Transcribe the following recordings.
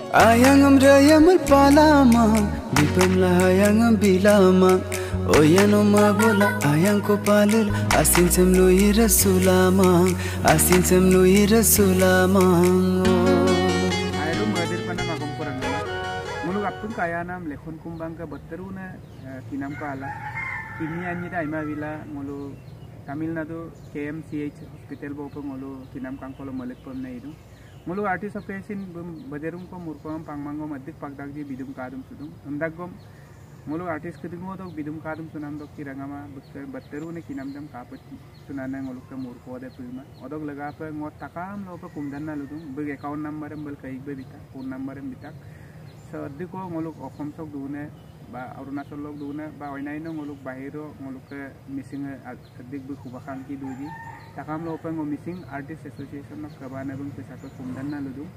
Ayangam rayamul palama Bipamla ayangam bilama Oyano mabola ayang ko palil Asin semlu irasulama Asin semlu irasulama Ayro madir pana magam kurang Muluk apun kaya nam lekhon kumbang ka batteru na kinam ka ala Kini anyi da ima bila mulu Tamil Nadu KMCH hospital bopo mulu kinam kangkolo malik pom na idu Mulu artist of creation bajarum ko murkom pangmango madik pagdagji bidum kadum sudum undagom mulu artist kedungo dok bidum kadum sunam dok kirangama batteru ne kinam dam kapat sunana mulu ka murko de pulma odok laga pa ngot takam lo pa kumdanna ludum big account number bal kai be bitak phone number bitak so diko mulu okom sok dune ba arunachal lok dune ba oinaino mulu bahiro mulu ka missing adik bu kubakang ki duji takam lo pa missing artist association of kabana bung pesaka kumdanna ludum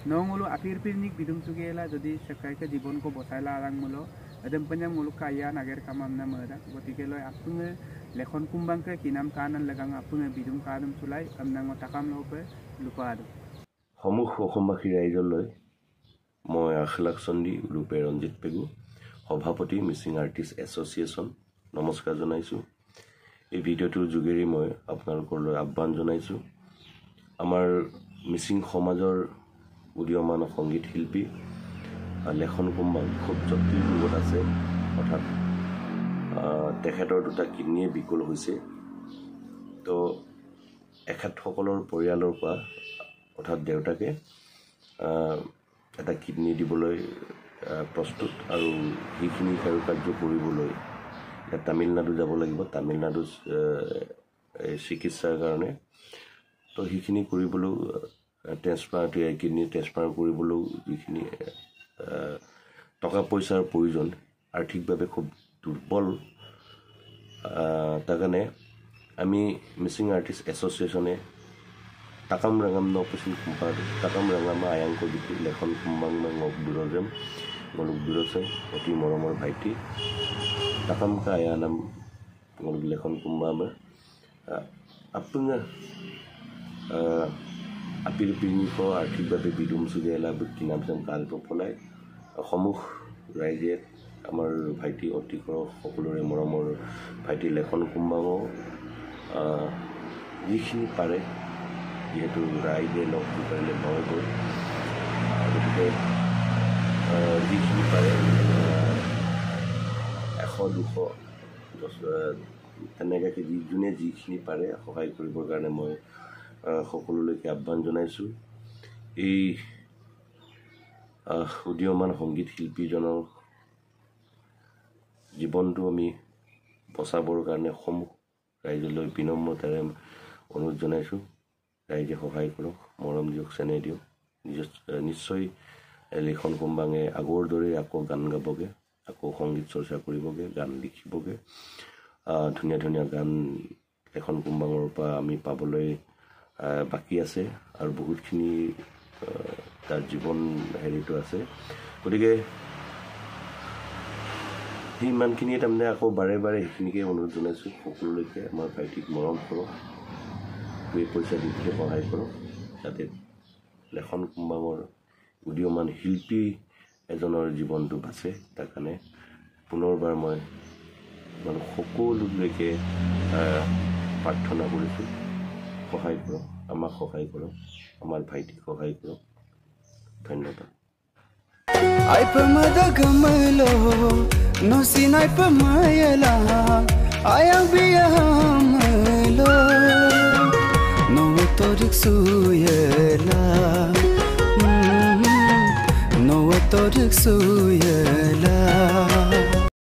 nongulu apir pirnik bidum sugela jodi sakai ka jibon ko bosaila arang mulo adem panyam mulu kaya nager kamam na mada gotike loy apunge lekhon kumbang ka kinam kanan lagang apunge bidum kadum sulai amnang takam lo pa lupado সমুখ অসমবাসী ৰাইজলৈ মই আখলাক চন্দী ৰূপে ৰঞ্জিত পেগু সভাপতি Mising artist association নমস্কাৰ জনাইছোঁ এই ভিডিঅ'টোৰ যোগেৰে মই আপোনালোকলৈ আহ্বান জনাইছোঁ আমাৰ মিছিং সমাজৰ উদীয়মান সংগীত শিল্পী লেখন কুম্বাং খুব জটিল ৰোগত আছে অৰ্থাৎ তেখেতৰ দুটা কিডনীয়ে বিকল হৈছে তো এখেতসকলৰ পৰিয়ালৰ পৰা অৰ্থাৎ দেউতাকে এটা কিডনী দিবলৈ প্ৰস্তুত আৰু সেইখিনি কাৰ্য কৰিবলৈ তামিলনাডু যাব লাগিব তামিলনাডু চিকিৎসাৰ কাৰণে তো সেইখিনি কৰিবলৈ ট্ৰেন্সফাৰ কিডনী ট্ৰেন্সফাৰ কৰিবলৈ যিখিনি টকা পইচাৰ প্ৰয়োজন আৰ্থিকভাৱে খুব দুৰ্বল তাৰ কাৰণে আমি মিছিং আৰ্টিষ্ট এছ'চিয়েশ্যনে Takam rangam no pesin kumpar takam rangam ayang ko gitu lekhon kumbang ngok durojam ngoluk durosem oti moromor bhaiti takam ka ayanam ngoluk lekhon kumbama apunga apir pini ko arthik babe bidum sugela bukinam sam kal to polai সমুখ ৰাইজে আমাৰ ভাইটি অতি কৰ সকলোৰে মৰমৰ ভাইটি লেখন কুম্বাঙো যিখিনি পাৰে যেহেতু ৰাইজে লগ কৰিলে মই গৈ গতিকে যিখিনি পাৰে 100-200 তেনেকৈ যোনে যিখিনি পাৰে সহায় কৰিবৰ কাৰণে মই সকলোলৈকে আহ্বান জনাইছোঁ এই উদীয়মান সংগীত শিল্পীজনৰ জীৱনটো আমি বচাবৰ কাৰণে সমুখ ৰাইজলৈ বিনম্ৰতাৰে অনুৰোধ জনাইছোঁ ৰাইজে সহায় কৰক মৰম দিয়ক চেনেহ দিয়ক নিশ্চয় লেখন কুম্বাঙে আগৰ দৰে আকৌ গান গাবগে আকৌ সংগীত চৰ্চা কৰিবগে গান লিখিবগে ধুনীয়া ধুনীয়া গান লেখন কুম্বাঙৰ পৰা আমি পাবলৈ বাকি আছে আৰু বহুতখিনি তাৰ জীৱন হেৰিটো আছে গতিকে সিমানখিনি তাৰমানে আকৌ বাৰে বাৰে সেইখিনিকে অনুৰোধ জনাইছোঁ সকলোলৈকে আমাৰ ভাইটিক মৰম কৰক দুই পইচা দি দিলে সহায় কৰক যাতে লেখন কুম্বাঙৰ উদীয়মান শিল্পী এজনৰ জীৱনটো বাচে তাৰ কাৰণে পুনৰবাৰ মই সকলোলৈকে প্ৰাৰ্থনা কৰিছোঁ সহায় কৰক আমাক সহায় কৰক আমাৰ ভাইটিক সহায় কৰক ধন্যবাদ Ay pamada gamalo no sinay pamayala ayang biyahamalo no torik suyela no torik suyela